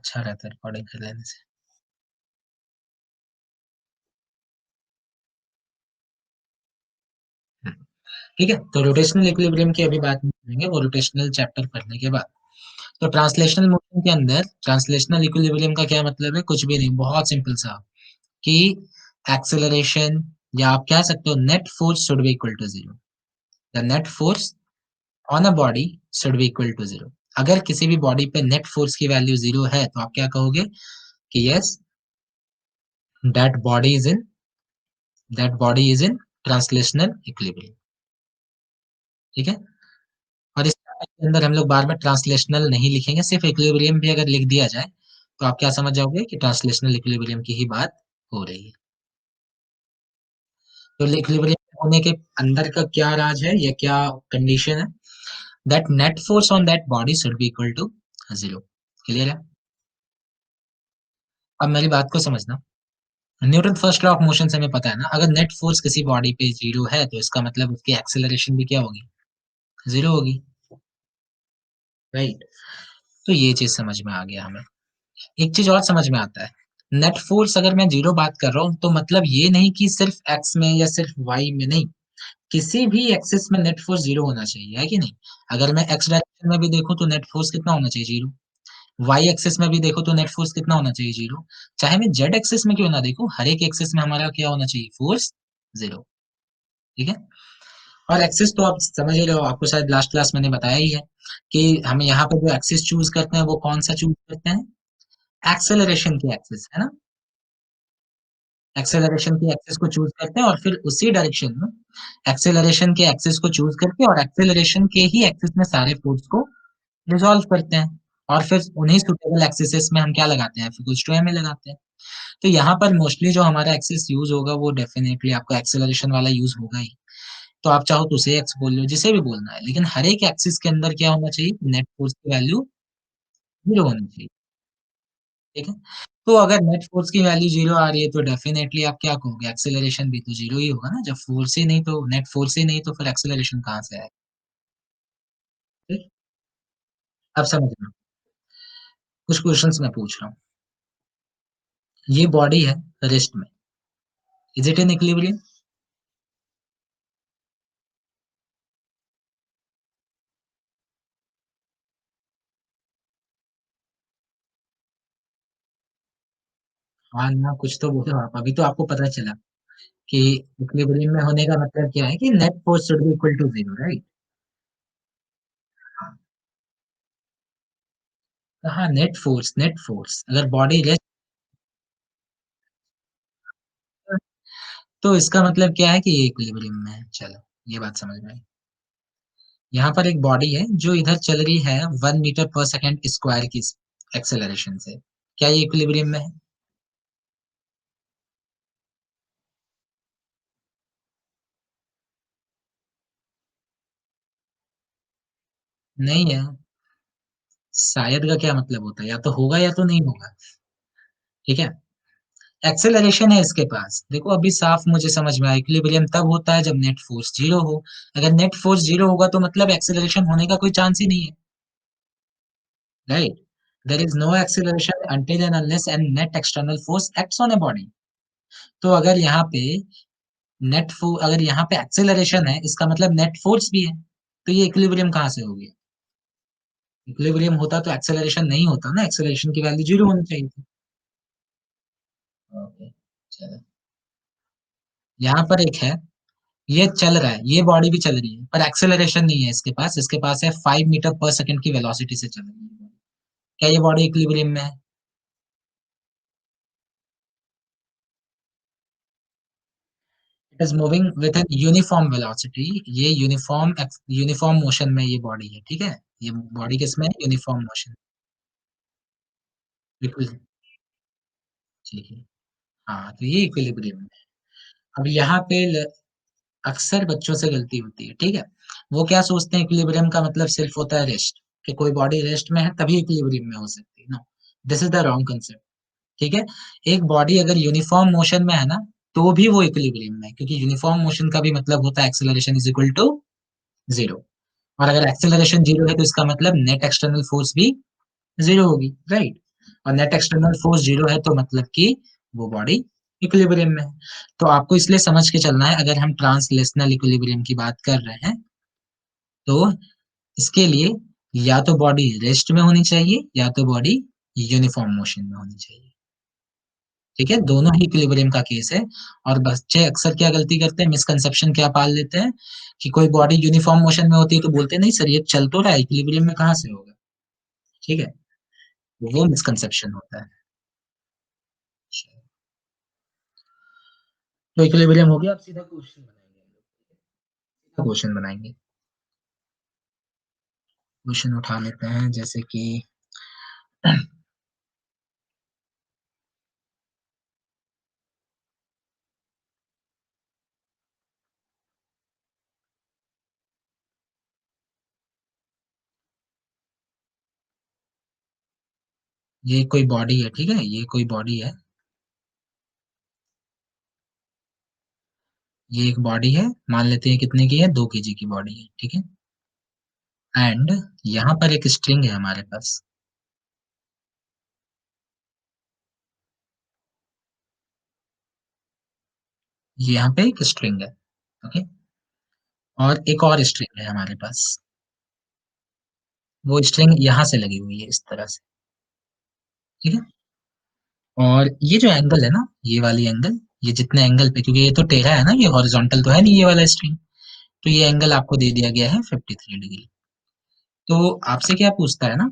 अच्छा रहता है रिकॉर्डिंग कर लेने से। हम्म, ठीक है, तो रोटेशनल इक्विलिब्रियम की अभी बात नहीं करेंगे, वो रोटेशनल चैप्टर पढ़ने के बाद। तो ट्रांसलेशनल मोशन के अंदर ट्रांसलेशनल इक्विलिब्रियम का क्या मतलब है? कुछ भी नहीं, बहुत सिंपल सा, कि एक्सेलरेशन, या आप कह सकते हो net force should be equal to zero. The net force on a body should be equal to zero. अगर किसी भी बॉडी पे नेट फोर्स की वैल्यू जीरो है तो आप क्या कहोगे? कि yes, that body is in that body is in translational equilibrium. ठीक है, और इस के अंदर हम लोग बार बार ट्रांसलेशनल नहीं लिखेंगे, सिर्फ इक्विलिब्रियम भी अगर लिख दिया जाए तो आप क्या समझ जाओगे कि ट्रांसलेशनल इक्विलिब्रियम की ही बात हो रही है। तो इक्विलिब्रियम होने के अंदर का क्या राज है या क्या कंडीशन है? That net force on that body should be equal to zero. Clear है? अब मेरी बात को समझना, Newton first law of motion से हमें पता है ना, अगर नेट फोर्स किसी बॉडी पे जीरो है तो इसका मतलब उसकी एक्सेलरेशन भी क्या होगी? जीरो होगी, राइट? तो ये चीज समझ में आ गया हमें। एक चीज और समझ में आता है, नेट फोर्स अगर मैं जीरो बात कर रहा हूँ तो मतलब ये नहीं कि सिर्फ एक्स में या सिर्फ वाई में, नहीं, किसी भी एक्सिस में नेट फोर्स जीरो होना चाहिए, है कि नहीं? अगर मैं एक्स डायरेक्शन में भी देखूं तो नेट फोर्स कितना होना चाहिए? जीरो। वाई एक्सिस में भी देखो तो नेट फोर्स कितना होना चाहिए? जीरो। चाहे मैं जेड एक्सिस में क्यों ना देखूं, हर एक एक्सिस में हमारा क्या होना चाहिए? Force zero. ठीक है, और एक्सिस तो आप समझ ही रहे हो, आपको शायद लास्ट क्लास मैंने बताया ही है कि हम यहाँ पे जो एक्सिस चूज करते हैं वो कौन सा चूज करते हैं? एक्सेलरेशन की एक्सिस, है ना? एक्सेलरेशन की एक्सिस को चूज करते हैं और फिर उसी डायरेक्शन में एक्सेलरेशन के एक्सिस को चूज करके और एक्सेलरेशन के ही एक्सिस में सारे फोर्स को रिजॉल्व करते हैं, और फिर उन्हीं सुटेबल एक्सिस में हम क्या लगाते हैं? फिर टू एम लगाते हैं। तो यहाँ पर मोस्टली जो हमारा एक्सिस यूज होगा वो डेफिनेटली आपका एक्सेलरेशन वाला यूज होगा ही। तो आप चाहो तो उसे एक्स बोल लो, जिसे भी बोलना है, लेकिन हर एक एक्सिस के अंदर क्या होना चाहिए? नेट फोर्स की वैल्यू जीरो होनी चाहिए। ठीक है, तो अगर नेट फोर्स की वैल्यू जीरो आ रही है तो डेफिनेटली आप क्या कहोगे? एक्सेलरेशन भी तो जीरो ही होगा ना, जब फोर्स ही नहीं तो नेट फोर्स ही नहीं तो फिर एक्सेलरेशन कहाँ से आएगा? ठीक? अब समझना, कुछ क्वेश्चंस मैं पूछ रहा हूँ। ये बॉडी है रेस्ट में, इज इट इन इक्विलिब्रियम? हाँ ना, कुछ तो बोलो आप, अभी तो आपको पता चला कि इक्विलिब्रियम में होने का मतलब क्या है, कि net force should be equal to zero, right? हाँ, नेट फोर्स अगर बॉडी रेस्ट, तो इसका मतलब क्या है कि ये इक्विलिब्रियम में है। चलो, ये बात समझ में आई। यहाँ पर एक बॉडी है जो इधर चल रही है 1 मीटर पर सेकेंड स्क्वायर की एक्सेलरेशन से, क्या ये इक्विलिब्रियम में है? नहीं है। शायद का क्या मतलब होता है? या तो होगा या तो नहीं होगा। ठीक है, एक्सेलरेशन है इसके पास, देखो अभी साफ मुझे समझ में आया, इक्विलिब्रियम तब होता है जब नेट फोर्स जीरो हो। अगर नेट फोर्स जीरो होगा तो मतलब एक्सेलरेशन होने का कोई चांस ही नहीं है, right? There is no acceleration until and unless and net external force acts on a body। तो अगर यहाँ पे एक्सेलरेशन है इसका मतलब नेट फोर्स भी है, तो ये इक्विलिब्रियम कहाँ से हो गया? इक्विलिब्रियम होता तो एक्सेलरेशन नहीं होता ना, एक्सेलरेशन की वैल्यू जीरो होनी चाहिए थी। ओके, चलो, यहाँ पर एक है, ये चल रहा है, ये बॉडी भी चल रही है पर एक्सेलरेशन नहीं है इसके पास है 5 मीटर पर सेकंड की वेलोसिटी से चल रही है। क्या ये बॉडी इक्विलिब्रियम में है? It is moving with an uniform velocity. ये यूनिफॉर्म मोशन में ये बॉडी है, ठीक है? ये बॉडी किसमें है? Uniform motion. बिल्कुल, ठीक है। हाँ, तो ये इक्विलिब्रियम में है। अब यहाँ पे अक्सर बच्चों से गलती होती है, ठीक है? वो क्या सोचते हैं इक्विलिब्रियम का मतलब सिर्फ होता है रेस्ट, कि कोई बॉडी रेस्ट में है तभी इक्विलिब्रियम में हो सकती है। No, this is the wrong concept. ठीक है, एक बॉडी अगर यूनिफॉर्म मोशन में है ना, तो भी वो इक्विलिब्रियम में है, क्योंकि यूनिफॉर्म मोशन का भी मतलब होता है acceleration is equal to zero. और अगर एक्सेलरेशन जीरो है तो इसका मतलब नेट एक्सटर्नल फोर्स भी जीरो होगी, राइट? और नेट एक्सटर्नल फोर्स 0 है तो मतलब कि वो बॉडी इक्विलिब्रियम में है। तो आपको इसलिए समझ के चलना है, अगर हम ट्रांसलेशनल इक्विलिब्रियम की बात कर रहे हैं तो इसके लिए या तो बॉडी रेस्ट में होनी चाहिए या तो बॉडी यूनिफॉर्म मोशन में होनी चाहिए। ठीक है, दोनों ही इक्विलिब्रियम का केस है। और बच्चे अक्सर क्या गलती करते हैं, मिसकंसेप्शन क्या पाल लेते हैं कि कोई बॉडी यूनिफॉर्म मोशन में होती है तो बोलते हैं नहीं सर ये चल तो रहा है, इक्विलिब्रियम में कहाँ से होगा। ठीक है, वो मिसकंसेप्शन होता है। तो इक्विलिब्रियम हो गया, अब सीधा क्वेश्चन बनाएंगे। क्वेश्चन बनाएंगे, क्वेश्चन उठा लेते हैं जैसे कि ये कोई बॉडी है, ठीक है, ये कोई बॉडी है, ये एक बॉडी है, मान लेते हैं कितने की है, 2 kg की बॉडी है, ठीक है। एंड यहाँ पर एक स्ट्रिंग है हमारे पास, ये यहाँ पे एक स्ट्रिंग है, ओके। और एक और स्ट्रिंग है हमारे पास, वो स्ट्रिंग यहाँ से लगी हुई है इस तरह से, ठीक है। और ये जो एंगल है ना, ये वाली एंगल, ये जितने एंगल पे, क्योंकि ये तो टेढ़ा है ना, ये हॉरिजॉन्टल तो है नहीं ये वाला स्ट्रिंग, तो ये एंगल आपको दे दिया गया है 53 डिग्री। तो आपसे क्या पूछता है ना,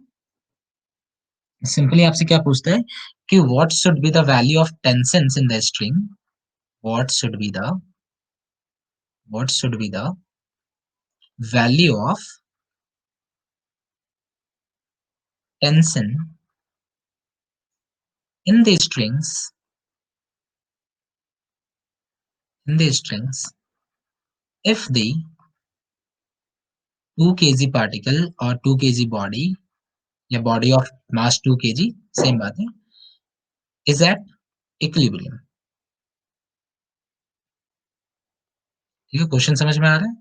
सिंपली आपसे क्या पूछता है कि what should be the value of tension in the string, what should be the what should be the value of tension in the strings, in the strings if the 2 kg particle or 2 kg body या body of mass 2 kg, same बात है, is at equilibrium। ठीक है, question समझ में आ रहा है।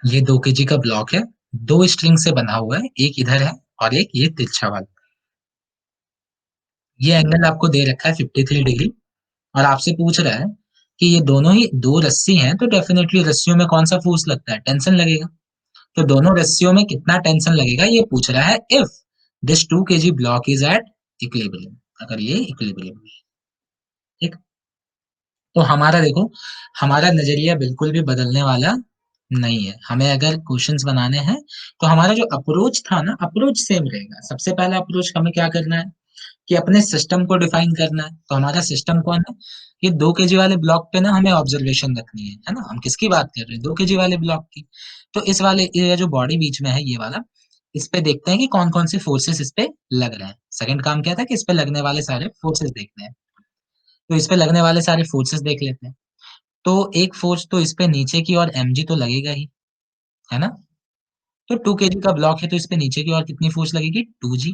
ये 2 kg का ब्लॉक है, दो स्ट्रिंग से बना हुआ है, एक इधर है और एक ये तिरछा वाला। ये एंगल आपको दे रखा है 53 डिग्री, और आपसे पूछ रहा है कि ये दोनों ही दो रस्सी हैं तो डेफिनेटली रस्सियों में कौन सा फोर्स लगता है, टेंशन लगेगा। तो दोनों रस्सियों में कितना टेंशन लगेगा ये पूछ रहा है, if this 2 kg block is at equilibrium, अगर ये इक्विलिब्रियम में है। ठीक, तो हमारा देखो, हमारा नजरिया बिल्कुल भी बदलने वाला नहीं है। हमें अगर क्वेश्चंस बनाने हैं तो हमारा जो अप्रोच था ना, अप्रोच सेम रहेगा। सबसे पहला अप्रोच हमें क्या करना है कि अपने सिस्टम को डिफाइन करना है। तो हमारा सिस्टम कौन है, ये 2 kg वाले ब्लॉक पे ना हमें ऑब्जर्वेशन रखनी है ना। हम किसकी बात कर रहे हैं, 2 kg वाले ब्लॉक की। तो इस वाले ये जो बॉडी बीच में है ये वाला, इस पे देखते हैं कि कौन कौन से फोर्सेस इस पे लग रहे हैं। सेकंड काम क्या था कि इस पे लगने वाले सारे फोर्सेस देखने हैं। तो इस पे लगने वाले सारे फोर्सेस देख लेते हैं। तो एक फोर्स तो इस पे नीचे की ओर mg तो लगेगा ही, है ना। तो 2 kg का ब्लॉक है तो इस पे नीचे की ओर कितनी फोर्स लगेगी, 2g।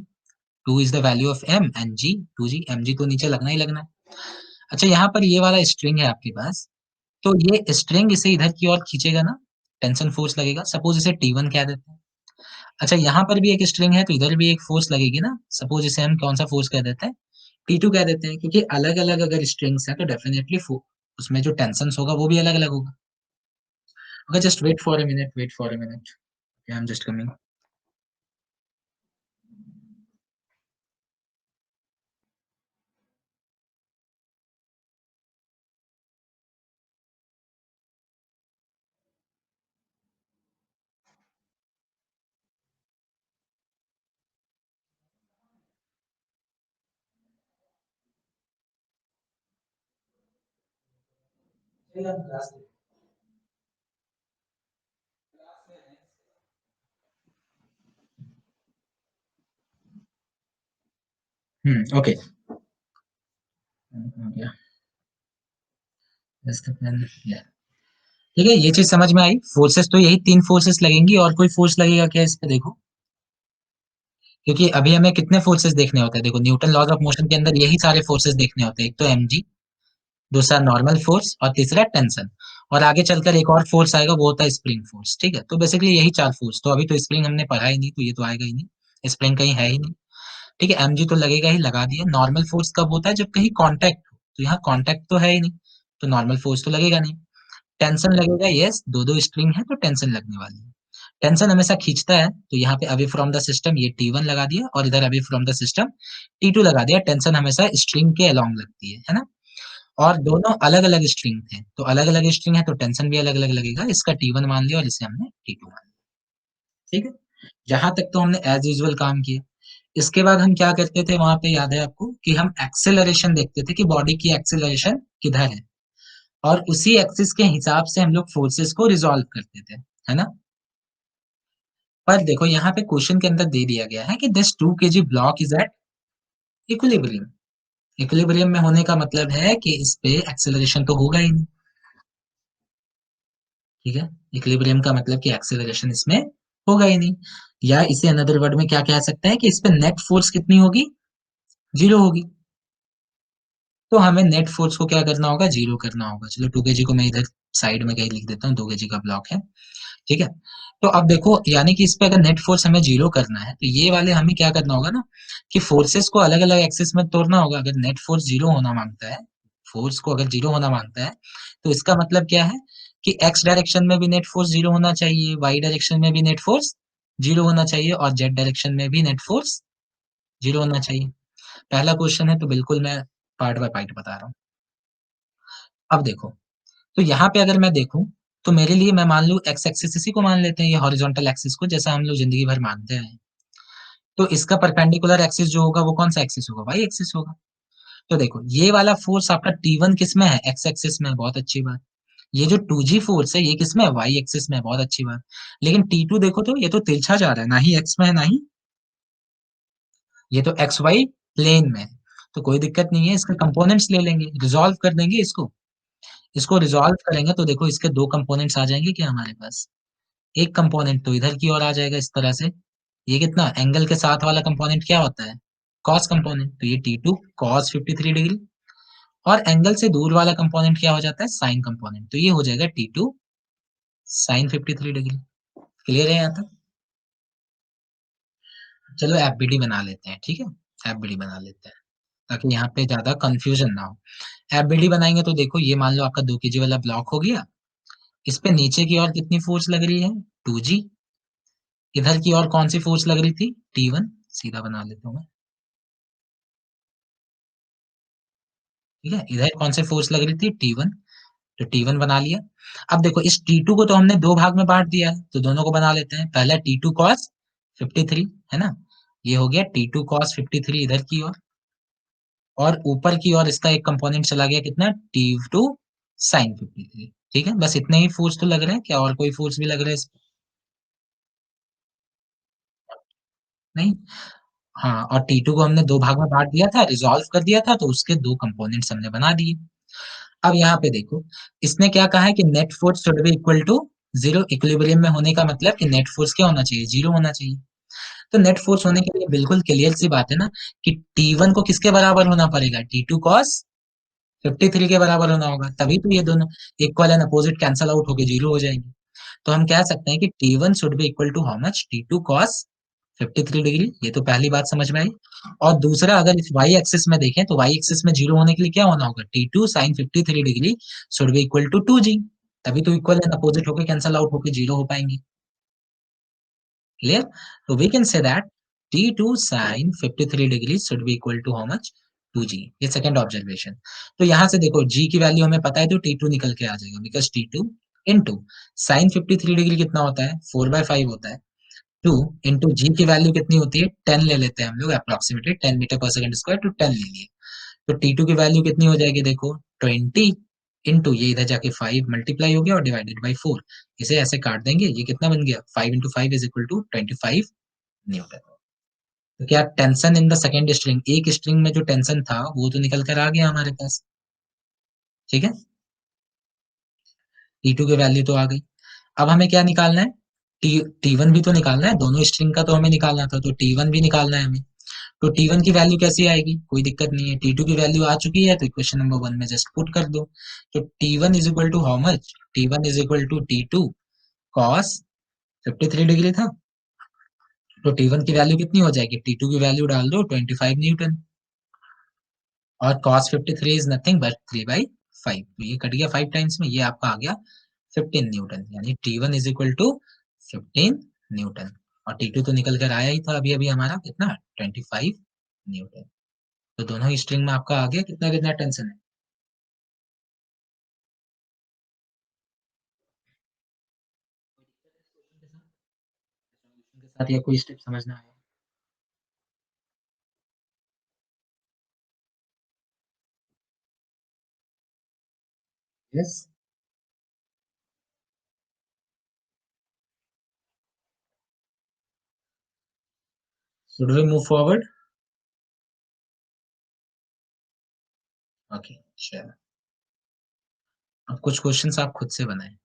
2 is the value of m and g, 2g, mg तो नीचे लगना ही लगना है। अच्छा, यहाँ पर ये वाला स्ट्रिंग है आपके पास, तो ये स्ट्रिंग इसे इधर की ओर खींचेगा ना, टेंशन फोर्स लगेगा, सपोज इसे T1 कह देते हैं। अच्छा, यहाँ पर भी एक स्ट्रिंग है तो इधर भी एक फोर्स लगेगी ना, सपोज इसे हम कौन सा फोर्स कह देते हैं, T2 कह देते हैं। क्योंकि अलग अलग अगर स्ट्रिंग्स है तो डेफिनेटली उसमें जो टेंशन होगा वो भी अलग अलग होगा। Okay, just wait for a minute. Wait for a minute. Okay, I'm just coming. Okay, ठीक है, ये चीज समझ में आई। फोर्सेस तो यही तीन फोर्सेस लगेंगी, और कोई फोर्स लगेगा क्या इस पे, देखो। क्योंकि अभी हमें कितने फोर्सेस देखने होते हैं, देखो न्यूटन लॉज ऑफ मोशन के अंदर यही सारे फोर्सेस देखने होते हैं। एक तो mg, दूसरा नॉर्मल फोर्स और तीसरा टेंशन। और आगे चलकर एक और फोर्स आएगा, वो होता है स्प्रिंग फोर्स, ठीक है। तो बेसिकली यही 4 फोर्स। तो अभी तो स्प्रिंग हमने पढ़ा ही नहीं, तो ये तो आएगा ही नहीं, स्प्रिंग कहीं है ही नहीं, ठीक है। mg तो लगेगा ही, लगा दिया। नॉर्मल फोर्स कब होता है? जब कहीं कांटेक्ट हो, तो यहाँ कांटेक्ट तो है ही नहीं, तो नॉर्मल फोर्स तो लगेगा नहीं। टेंशन लगेगा, यस, दो दो स्ट्रिंग है तो टेंशन लगने वाली है। टेंशन हमेशा खींचता है, तो यहाँ पे अवे फ्रॉम द सिस्टम ये T1 लगा दिया, और इधर away from the system T2 लगा दिया। टेंशन हमेशा स्ट्रिंग के अलोंग लगती है ना। और दोनों अलग अलग स्ट्रिंग थे, तो अलग अलग स्ट्रिंग है तो टेंशन भी अलग अलग लगेगा। इसका T1 मान लिया और इसे हमने T2 मान लिया, ठीक है। जहां तक तो हमने एज यूजुअल काम किया। इसके बाद हम क्या करते थे वहां पे, याद है आपको, कि हम एक्सेलरेशन देखते थे कि बॉडी की एक्सेलरेशन किधर है, और उसी एक्सिस के हिसाब से हम लोग फोर्सेस को रिजॉल्व करते थे, है ना। पर देखो यहाँ पे क्वेश्चन के अंदर दे दिया गया है कि this 2 kg block is at equilibrium. Equilibrium में होने का मतलब है कि इस पे एक्सेलरेशन तो होगा ही नहीं, ठीक है। इक्विलिब्रियम का मतलब कि एक्सेलरेशन इसमें होगा ही नहीं। या इसे अनदर वर्ड में क्या कह सकते हैं कि इस पे नेट फोर्स कितनी होगी? जीरो होगी। तो हमें नेट फोर्स को क्या करना होगा? जीरो करना होगा। चलो 2 kg को मैं इधर साइड में कहीं लिख देता हूँ, 2 kg का ब्लॉक है, ठीक है। तो अब देखो, यानी कि इस पे अगर नेट फोर्स हमें जीरो करना है, तो ये वाले हमें क्या करना होगा ना, कि फोर्सेस को अलग अलग एक्सिस में तोड़ना होगा। अगर नेट फोर्स जीरो होना मांगता है, फोर्स को अगर जीरो होना मांगता है, तो इसका मतलब क्या है कि एक्स डायरेक्शन में भी नेट फोर्स जीरो होना चाहिए, वाई डायरेक्शन में भी नेट फोर्स जीरो होना चाहिए, और जेड डायरेक्शन में भी नेट फोर्स जीरो होना चाहिए। पहला क्वेश्चन है, तो बिल्कुल मैं पार्ट बाय पार्ट बता रहा हूँ। अब देखो, तो यहाँ पे अगर मैं देखूं, तो मेरे लिए मैं मान लू एक्स एक्सिस इसी को मान लेते हैं, ये हॉरिजॉन्टल एक्सिस को, जैसा हम लोग जिंदगी भर मानते हैं। तो इसका परपेंडिकुलर एक्सिस जो होगा वो कौन सा एक्सिस होगा? वाई एक्सिस होगा। तो देखो, ये वाला फोर्स आपका T1 किस में है? एक्स एक्सिस में है, बहुत अच्छी बात। ये जो 2G फोर्स है ये किस में है? वाई एक्सिस में है, बहुत अच्छी बात। लेकिन T2 देखो तो ये तो तिरछा जा रहा है, ना ही एक्स में है ना ही, ये तो एक्स वाई प्लेन में है। तो कोई दिक्कत नहीं है, इसके कंपोनेंट्स ले लेंगे, रिजॉल्व कर देंगे इसको। इसको रिजॉल्व करेंगे तो देखो इसके दो कंपोनेंट्स आ जाएंगे क्या हमारे पास। एक कंपोनेंट तो इधर की ओर आ जाएगा इस तरह से। ये कितना एंगल के साथ वाला कंपोनेंट क्या होता है? कॉस कंपोनेंट, तो ये T2 कॉस 53 डिग्री। और एंगल से दूर वाला कंपोनेंट क्या हो जाता है? साइन कंपोनेंट, तो ये हो जाएगा T2 साइन 53 डिग्री। क्लियर है यहाँ तक? चलो एफबीडी बना लेते हैं, ठीक है। एफबीडी बना लेते हैं ताकि यहाँ पे ज्यादा कंफ्यूजन ना हो। एफबीडी बनाएंगे तो देखो, ये मान लो आपका 2 kg वाला ब्लॉक हो गया। इस पे नीचे की ओर कितनी फोर्स लग रही है? 2G। इधर की ओर कौन सी फोर्स लग रही थी? T1। सीधा बना लेता हूँ मैं, ठीक है। इधर कौन सी फोर्स लग रही थी? T1। तो T1 बना लिया। अब देखो, इस T2 को तो हमने दो भाग में बांट दिया है, तो दोनों को बना लेते हैं। पहला T2 cos 53, है ना। ये हो गया T2 cos 53 इधर की ओर, और ऊपर की ओर इसका एक कंपोनेंट चला गया कितना? T2 sin 53, ठीक है। बस इतने ही फोर्स तो लग रहे हैं क्या? और कोई फोर्स भी लग रहा है नहीं? हाँ, और T2 को हमने दो भाग में बांट दिया था, रिजॉल्व कर दिया था, तो उसके दो कंपोनेंट्स हमने बना दिए। अब यहाँ पे देखो, इसने क्या कहा है कि net force should be equal to zero. Equilibrium में होने का मतलब कि नेट फोर्स क्या होना चाहिए? जीरो होना चाहिए। तो नेट फोर्स होने के लिए बिल्कुल क्लियर सी बात है ना, कि T1 को किसके बराबर होना पड़ेगा? T2 cos 53 के बराबर होना होगा, तभी तो ये दोनों equal and opposite cancel out होके जीरो हो जाएंगे। तो हम कह सकते हैं कि T1 should be equal to how much? T2 cos 53 degree. ये तो पहली बात समझ में आई। और दूसरा, अगर इस वाई एक्सिस में देखें, तो वाई एक्सिस में जीरो होने के लिए क्या होना होगा? T2 sin 53 degree should be equal to 2G। तभी तो इक्वल एंड अपोजिट होके कैंसल आउट होके जीरो हो पाएंगे। क्लियर? तो we can say that T2 sin 53 degree should be equal to how much? 2G। ये सेकंड ऑब्जर्वेशन। तो यहां से देखो, G की वैल्यू हमें पता है, तो T2 निकल के आ जाएगा, because T2 into sine 53 degree कितना होता है? 4/5 होता है। 2 इंटू जी की वैल्यू कितनी होती है? 10 ले लेते हैं हम लोग, अप्रोक्सीमेटली 10 मीटर पर सेकंड स्क्वायर, तो 10 ले लिए। तो T2 की वैल्यू कितनी हो जाएगी? देखो 20 इंटू ये इधर जाके 5 मल्टीप्लाई हो गया, और डिवाइडेड बाई 4। इसे ऐसे काट देंगे, ये कितना बन गया? 5 into 5 is equal to 25 newton. तो क्या tension in the second string, एक स्ट्रिंग में जो टेंशन था वो तो निकल कर आ गया हमारे पास, ठीक है। T2 की वैल्यू तो आ गई। अब हमें क्या निकालना है? टी T1 भी तो निकालना है, दोनों स्ट्रिंग का तो हमें निकालना था, तो T1 भी निकालना है हमें। तो T1 की वैल्यू कैसी आएगी, कोई दिक्कत नहीं है, T2 की वैल्यू आ चुकी है तो इक्वेशन नंबर 1 में जस्ट पुट कर दो। तो T1 is equal to how much, T1 is equal to T2 cos 53 degree था। तो T1 की वैल्यू कितनी हो जाएगी, T2 की वैल्यू डाल दो 25 न्यूटन, और cos 53 इज नथिंग बट 3/5, तो ये कट गया 5 टाइम्स में, ये आपका आ गया 15 न्यूटन, यानी T1 is equal to 15 Newton, और T2 तो निकल कर आया ही था अभी अभी हमारा कितना, 25 न्यूटन। तो दोनों ही स्ट्रिंग में आपका आ गया कितना कितना टेंशन है। के साथ या कोई स्टेप समझना है। Yes, should we move forward. Okay चलो, अब कुछ क्वेश्चंस आप खुद से बनाएं।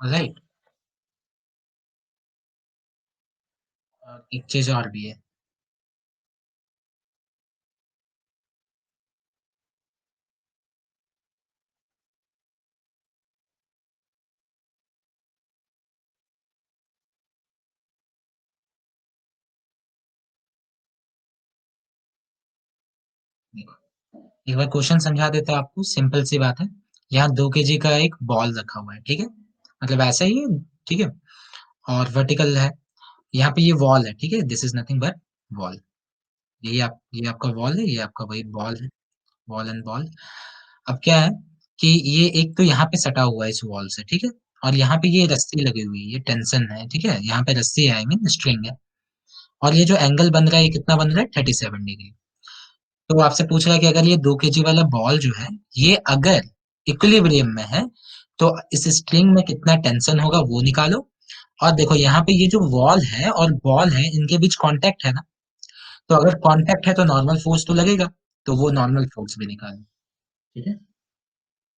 राइट, एक चीज और भी है। देखो, एक बार क्वेश्चन समझा देता हूं आपको, सिंपल सी बात है। यहाँ 2 kg का एक बॉल रखा हुआ है, ठीक है, मतलब ऐसा ही है, ठीक है, और वर्टिकल है, यहाँ पे ये वॉल है, ठीक है, this is nothing but wall. ये आपका वॉल है, ये आपका वही बॉल है, वॉल एंड बॉल। अब क्या है कि ये एक तो यहाँ पे सटा हुआ है इस वॉल से, ठीक है, और यहाँ पे ये रस्सी लगी हुई है, ये टेंशन है, ठीक है, यहाँ पे रस्सी है, आई मीन स्ट्रिंग है, और ये जो एंगल बन रहा है ये कितना बन रहा है, 37 डिग्री। तो आपसे पूछ रहा है कि अगर ये 2 kg वाला बॉल जो है, ये अगर इक्विलिब्रियम में है, तो इस स्ट्रिंग में कितना टेंशन होगा वो निकालो। और देखो यहाँ पे ये जो वॉल है और बॉल है इनके बीच कांटेक्ट है ना, तो अगर कांटेक्ट है तो नॉर्मल फोर्स तो लगेगा, तो वो नॉर्मल फोर्स भी निकालो। ठीक है,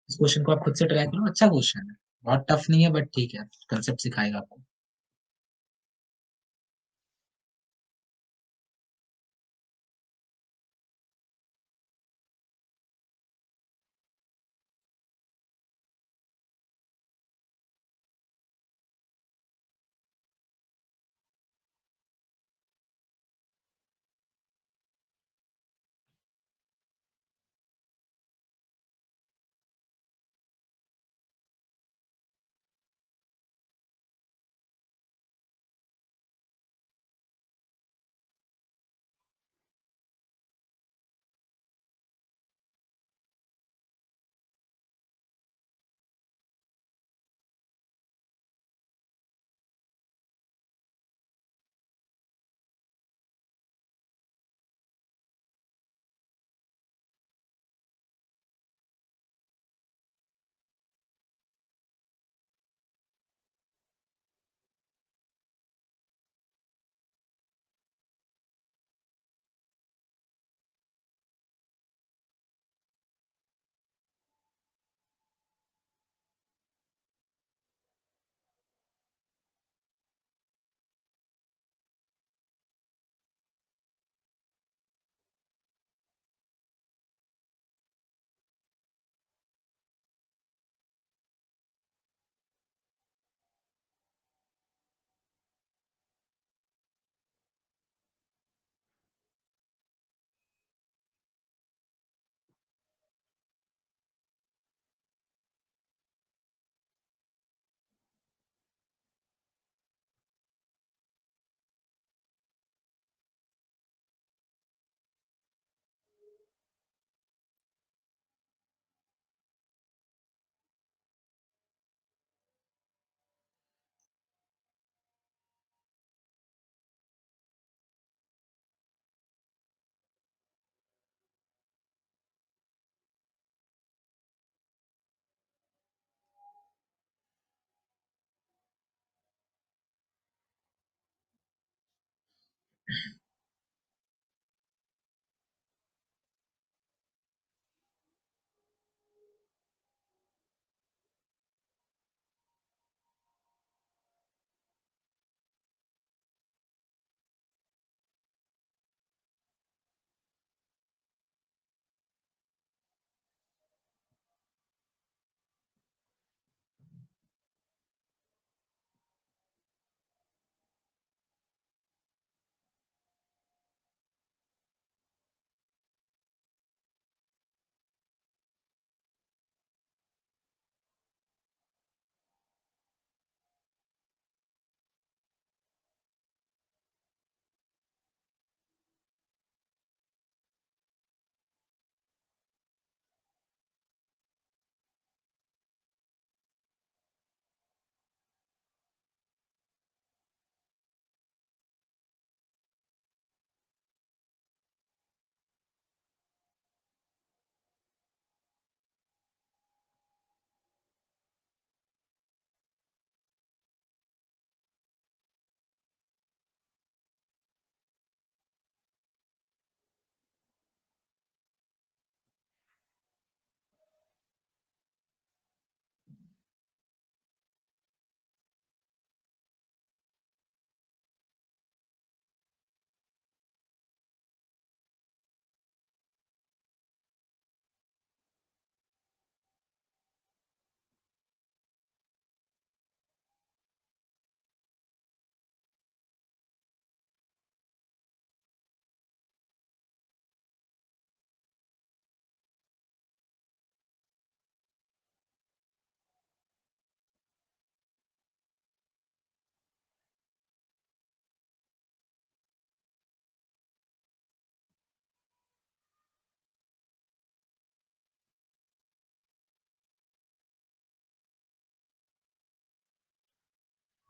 इस क्वेश्चन को आप खुद से ट्राई करो, अच्छा क्वेश्चन है, बहुत टफ नहीं है बट ठीक है, कंसेप्ट सिखाएगा आपको।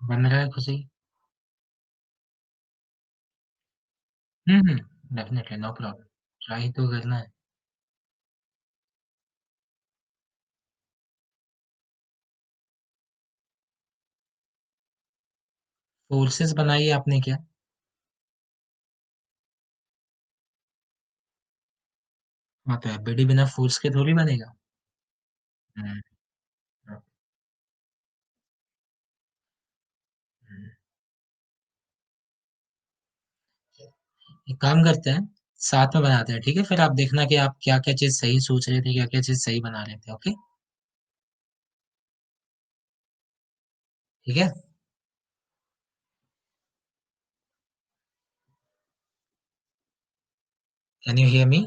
बन रहा है खुशी। Definitely no problem. ट्राई तो करना है। फोर्सेस बनाई है आपने क्या? हाँ, तो एफबीडी बिना फोर्स के थोड़ी बनेगा। हम्म, हम्म। एक काम करते हैं, साथ में बनाते हैं, ठीक है? फिर आप देखना कि आप क्या क्या चीज सही सोच रहे थे, क्या क्या चीज सही बना रहे थे। ओके, ठीक है। Can you hear me?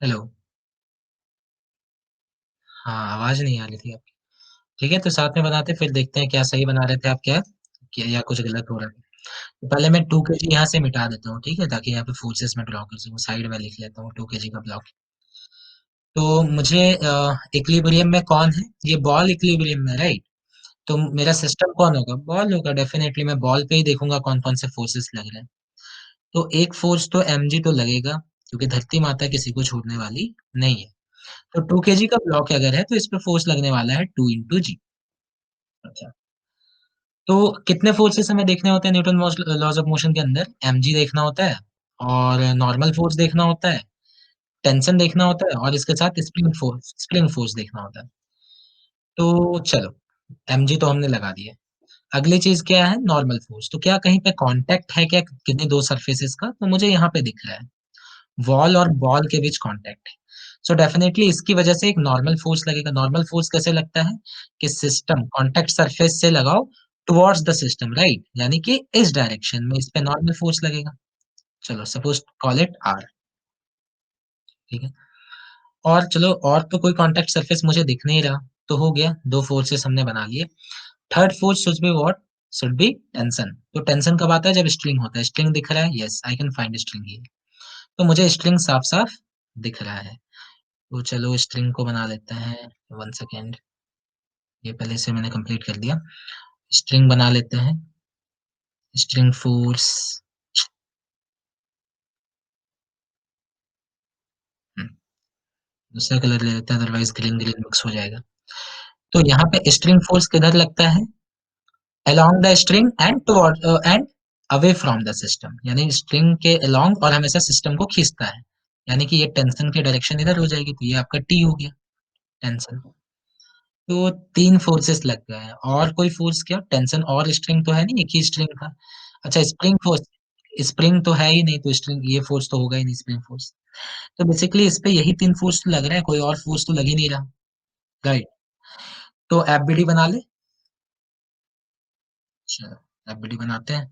Hello. हाँ, आवाज नहीं आ रही थी आपकी। ठीक है, तो साथ में बनाते, फिर देखते हैं क्या सही बना रहे थे आप, या कुछ गलत हो रहा है। तो पहले मैं 2 kg यहाँ से मिटा देता हूँ, ठीक है, ताकि यहाँ पे फोर्सेस में ड्रॉ कर सकूँ। साइड में लिख लेता हूँ 2 kg का ब्लॉक। तो मुझे इक्विलिब्रियम में कौन है? ये बॉल इक्विलिब्रियम में, राइट? तो मेरा सिस्टम कौन होगा? बॉल होगा। डेफिनेटली मैं बॉल पे ही देखूंगा कौन कौन से फोर्सेस लग रहे हैं। तो एक फोर्स तो mg तो लगेगा, क्योंकि धरती माता किसी को छोड़ने वाली नहीं है। तो 2 kg का ब्लॉक अगर है तो इस पे फोर्स लगने वाला है 2 × g। अच्छा, तो कितने फोर्सेस हमें देखने होते हैं न्यूटन लॉज ऑफ मोशन के अंदर? mg देखना होता है, और नॉर्मल फोर्स देखना होता है, टेंशन देखना होता है, और इसके साथ स्प्रिंग फोर्स देखना होता है। तो चलो, mg तो हमने लगा दिया। अगली चीज क्या है? Normal force. तो क्या कहीं पे कांटेक्ट है क्या किन्हीं दो सरफेसेस का? तो मुझे यहाँ पे दिख रहा है, वॉल और बॉल के बीच कांटेक्ट है। सो डेफिनेटली इसकी वजह से एक नॉर्मल फोर्स लगेगा। नॉर्मल फोर्स कैसे लगता है? कि सिस्टम कांटेक्ट सरफेस से लगाओ टुवर्ड्स द सिस्टम, राइट? यानी कि इस डायरेक्शन में इस पे नॉर्मल फोर्स लगेगा। चलो, सपोज कॉल इट आर। ठीक है। और चलो, और तो कोई कांटेक्ट सरफेस मुझे दिख नहीं रहा। तो हो गया, दो फोर्सेस हमने बना लिए। Third force should be what? Should be tension. तो टेंशन कब आता है? जब स्ट्रिंग होता है। स्ट्रिंग दिख रहा है? Yes, I can find string here. तो मुझे स्ट्रिंग साफ साफ दिख रहा है। तो चलो स्ट्रिंग को बना लेते हैं। 1 सेकेंड, ये पहले से मैंने कंप्लीट कर दिया। स्ट्रिंग बना लेते हैं। String force. दूसरा कलर ले लेते हैं, अदरवाइज ग्रीन ग्रीन मिक्स हो जाएगा। तो यहाँ पे स्ट्रिंग फोर्स किधर लगता है? along the string and toward and away from the system, यानी स्ट्रिंग के along और हमेशा सिस्टम को खींचता है। यानी कि ये टेंशन की डायरेक्शन इधर हो जाएगी, तो ये आपका टी हो गया, टेंशन। तो तीन फोर्सेस लग गए हैं। और कोई फोर्स क्या? टेंशन और स्ट्रिंग तो है नहीं, एक ही स्ट्रिंग था। अच्छा, स्प्रिंग फोर्स। स्प्रिंग तो है ही नहीं, तो स्ट्रिंग ये फोर्स तो होगा ही नहीं, स्प्रिंग फोर्स। तो बेसिकली इस पे यही तीन फोर्स तो लग रहे हैं, कोई और फोर्स तो लग ही नहीं रहा। राइट। तो एफबीडी बना ले। अच्छा, एफबीडी बनाते हैं।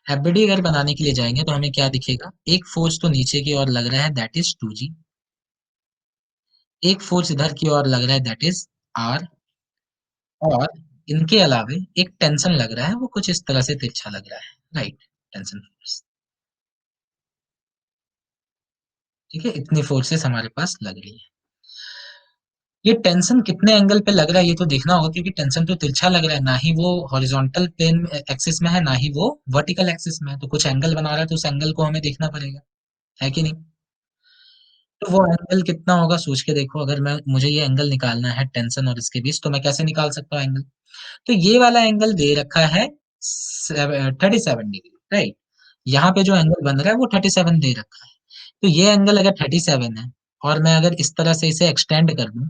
एफबीडी अगर बनाने के लिए जाएंगे तो हमें क्या दिखेगा? एक फोर्स तो नीचे की ओर लग रहा है, दैट इज 2g। एक फोर्स इधर की ओर लग रहा है, दैट इज r। और इनके अलावे एक टेंशन लग रहा है, वो कुछ इस तरह से तिरछा लग रहा है। Right, tension force. ठीक है, इतनी फोर्सेस हमारे पास लग रही है। ये टेंशन कितने एंगल पे लग रहा है ये तो देखना होगा, क्योंकि टेंशन तो तिरछा लग रहा है, ना ही वो हॉरिजॉन्टल प्लेन एक्सिस में है, ना ही वो वर्टिकल एक्सिस में है। तो कुछ एंगल बना रहा है, तो उस एंगल को हमें देखना पड़ेगा, है कि नहीं? तो वो एंगल कितना होगा सोच के देखो। अगर मैं मुझे ये एंगल निकालना है टेंशन और इसके बीच, तो मैं कैसे निकाल सकता हूँ एंगल? तो ये वाला एंगल दे रखा है 37 डिग्री, राइट? यहाँ पे जो एंगल बन रहा है वो 37 दे रखा है। तो ये एंगल अगर 37 है, और मैं अगर इस तरह से इसे एक्सटेंड कर दूं,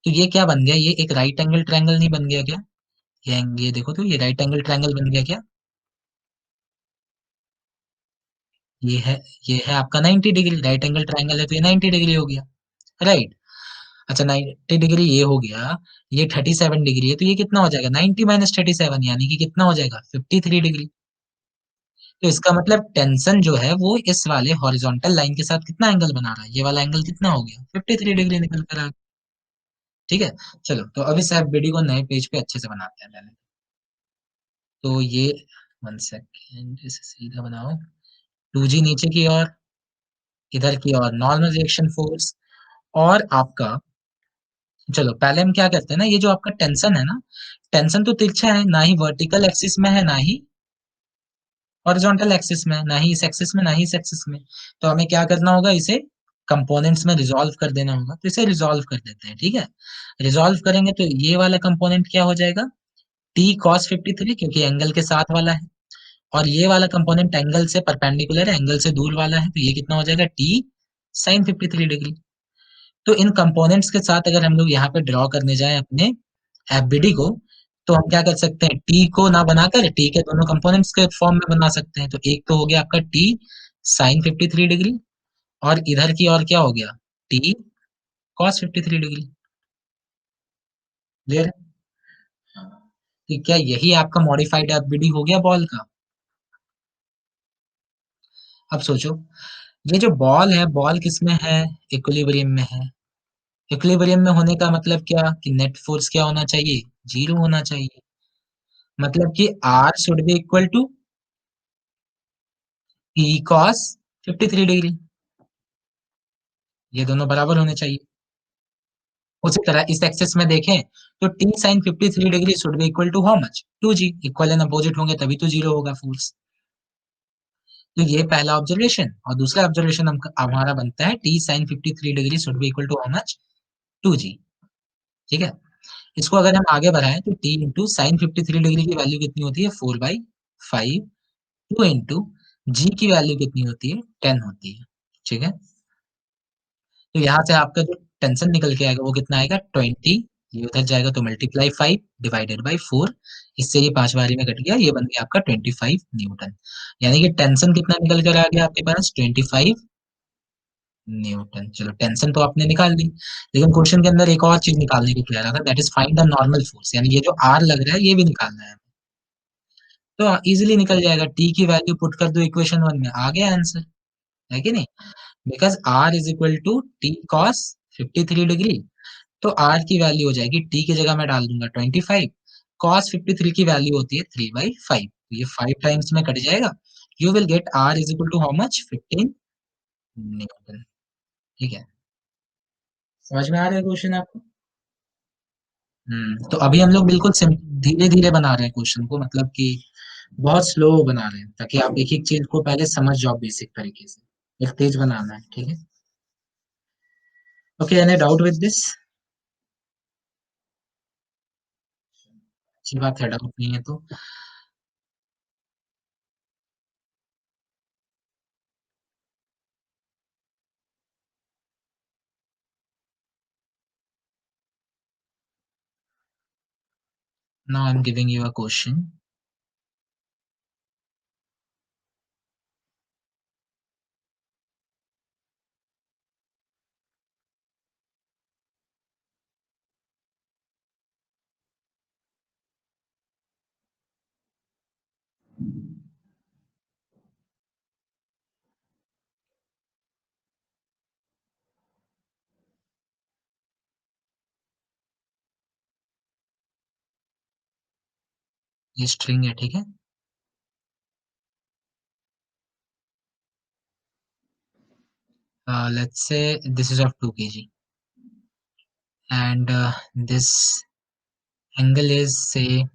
तो ये क्या बन गया? ये एक राइट एंगल ट्रायंगल नहीं बन गया क्या? ये देखो, तो ये राइट एंगल ट्रायंगल बन गया क्या? ये है ये है आपका 90 डिग्री। राइट एंगल ट्रायंगल है तो ये 90 डिग्री हो गया, राइट? अच्छा, 90 डिग्री ये हो गया। ये 37 डिग्री है, तो ये कितना हो जाएगा? 90 - 37, यानी कि कितना हो जाएगा? 53 डिग्री। तो इसका मतलब टेंशन जो है वो इस वाले हॉरिजॉन्टल लाइन के साथ कितना एंगल बना रहा है? ये वाला एंगल कितना हो गया? 53 डिग्री निकल कर आ। ठीक है। चलो, तो अब इस एफबीडी को नए पेज पे अच्छे से बनाते हैं पहले। तो ये 1 सेकेंड, इसे सीधा बनाओ। 2G नीचे की ओर, इधर की ओर नॉर्मल रिएक्शन फोर्स, और आपका, चलो पहले हम क्या करते हैं ना, ये जो आपका टेंशन है ना, टेंशन तो तिरछा है, ना ही वर्टिकल एक्सिस में है, ना ही हॉरिजॉन्टल एक्सिस में, ना ही इस एक्सिस में, ना ही इस एक्सिस में। तो हमें क्या करना होगा, इसे कंपोनेंट्स में रिजॉल्व कर देना होगा। तो इसे रिजॉल्व कर देते हैं, ठीक है। रिजॉल्व करेंगे तो ये वाला कंपोनेंट क्या हो जाएगा, टी कॉस 53, क्योंकि एंगल के साथ वाला है। और ये वाला कंपोनेंट एंगल से परपेंडिकुलर है, एंगल से दूर वाला है, तो ये कितना हो जाएगा, टी साइन 53 डिग्री। तो इन कंपोनेंट्स के साथ अगर हम लोग यहाँ पे ड्रॉ करने जाएं अपने एफबीडी को, तो हम क्या कर सकते हैं, टी को ना बनाकर टी के दोनों कंपोनेंट्स के फॉर्म में बना सकते हैं। तो एक तो हो गया आपका टी साइन 53 डिग्री, और इधर की और क्या हो गया, टी कॉस 53 डिग्री। क्लियर है? हाँ। तो क्या यही आपका मॉडिफाइड एफबीडी हो गया बॉल का? अब सोचो, ये जो बॉल है, बॉल किस में है, इक्विलिब्रियम में है। इक्विलिब्रियम में होने का मतलब क्या, कि नेट फोर्स क्या होना चाहिए, जीरो होना चाहिए। मतलब कि R should be equal to T cos 53 degree, ये दोनों बराबर होने चाहिए। उसी तरह इस एक्सेस में देखें तो T sine 53 degree should be equal to how much, 2G। Equal and opposite होंगे तभी तो जीरो होगा फोर्स। तो ये पहला ऑब्जर्वेशन, और दूसरा ऑब्जर्वेशन हम हमारा बनता है T sine 53 degree should be equal to how much, 2G। ठीक है। इसको अगर हम आगे बढ़ाएं तो टी इंटू साइन 53 डिग्री की वैल्यू कितनी होती है, 4/5, 2 इंटू जी की वैल्यू कितनी होती है, 10 होती है। ठीक है। तो यहाँ से आपका जो टेंशन निकल के आएगा वो कितना आएगा, 20। ये उधर जाएगा तो मल्टीप्लाई 5/4। इससे ये 5 बारी में कट गया, ये बन गया आपका 25 न्यूटन। यानी कि टेंशन कितना निकल कर आ गया आपके पास, 25 न्यूटन। चलो टेंशन तो आपने निकाल ली, लेकिन क्वेश्चन के अंदर एक और चीज निकालने को कह रहा था, that is find the normal force. यानी ये जो आर लग रहा है ये भी निकालना है। तो इजीली निकल जाएगा, टी की वैल्यू पुट कर दो इक्वेशन 1 में, आ गया आंसर, है कि नहीं। Because R is equal to T cos 53 degree. तो आर की वैल्यू हो जाएगी, टी की जगह मैं डाल दूंगा 25, कॉस 53 की वैल्यू होती है 3/5, तो ये 5 टाइम्स में कट जाएगा। You will get R is equal to how much, 15 newton. ठीक है। समझ में आ रहा है क्वेश्चन आपको? तो अभी हम लोग बिल्कुल धीरे धीरे बना रहे हैं क्वेश्चन को, मतलब कि बहुत स्लो बना रहे हैं, ताकि आप एक एक चीज को पहले समझ जाओ बेसिक तरीके से, फिर तेज बनाना है। ठीक है। Okay, any doubt with this? अच्छी बात है, डाउट नहीं है तो। Now I am giving you a question. ये स्ट्रिंग है, ठीक है। Let's say this is of 2 kg, and this angle is say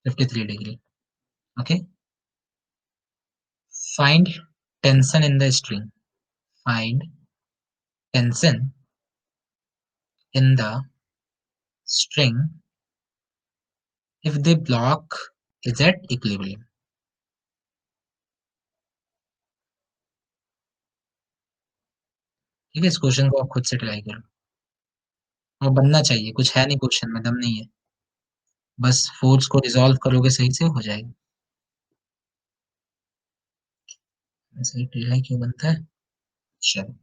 53 degree. Okay. Find tension in the string. Find tension in the string if the block is at equilibrium. ठीक है, इस question को आप खुद से ट्राई करो, और बनना चाहिए, कुछ है नहीं क्वेश्चन में, दम नहीं है। बस फोर्स को रिजॉल्व करोगे सही से हो जाएगा। ऐसे ही ट्राई क्यों बनता है। चलो।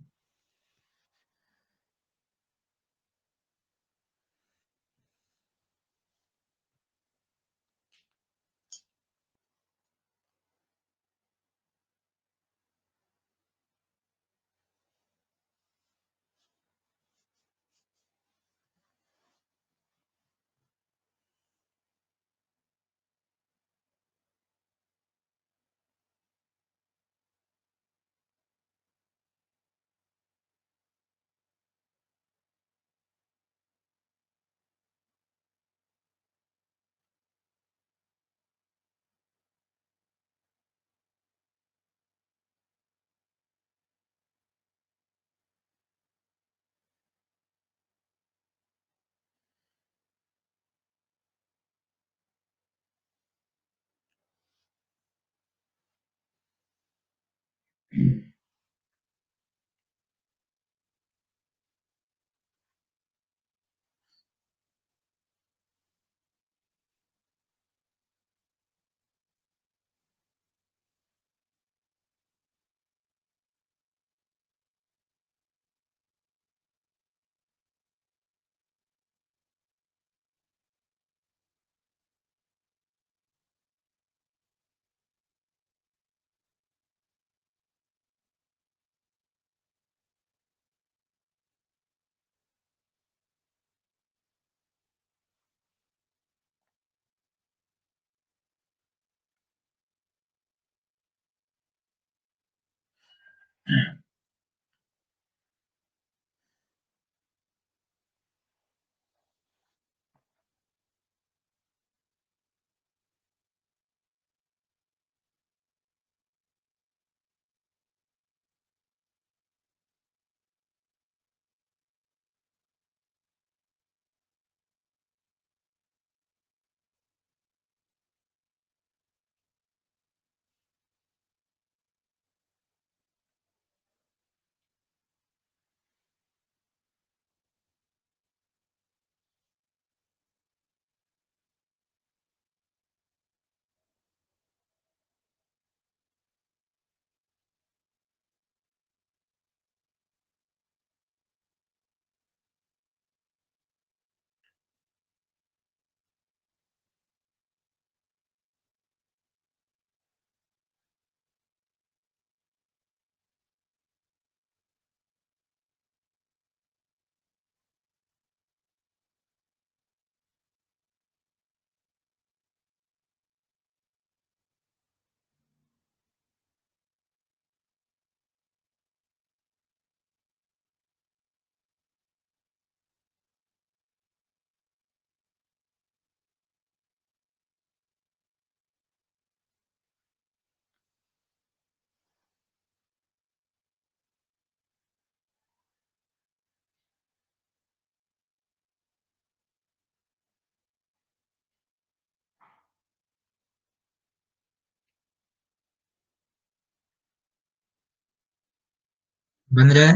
बन रहा है?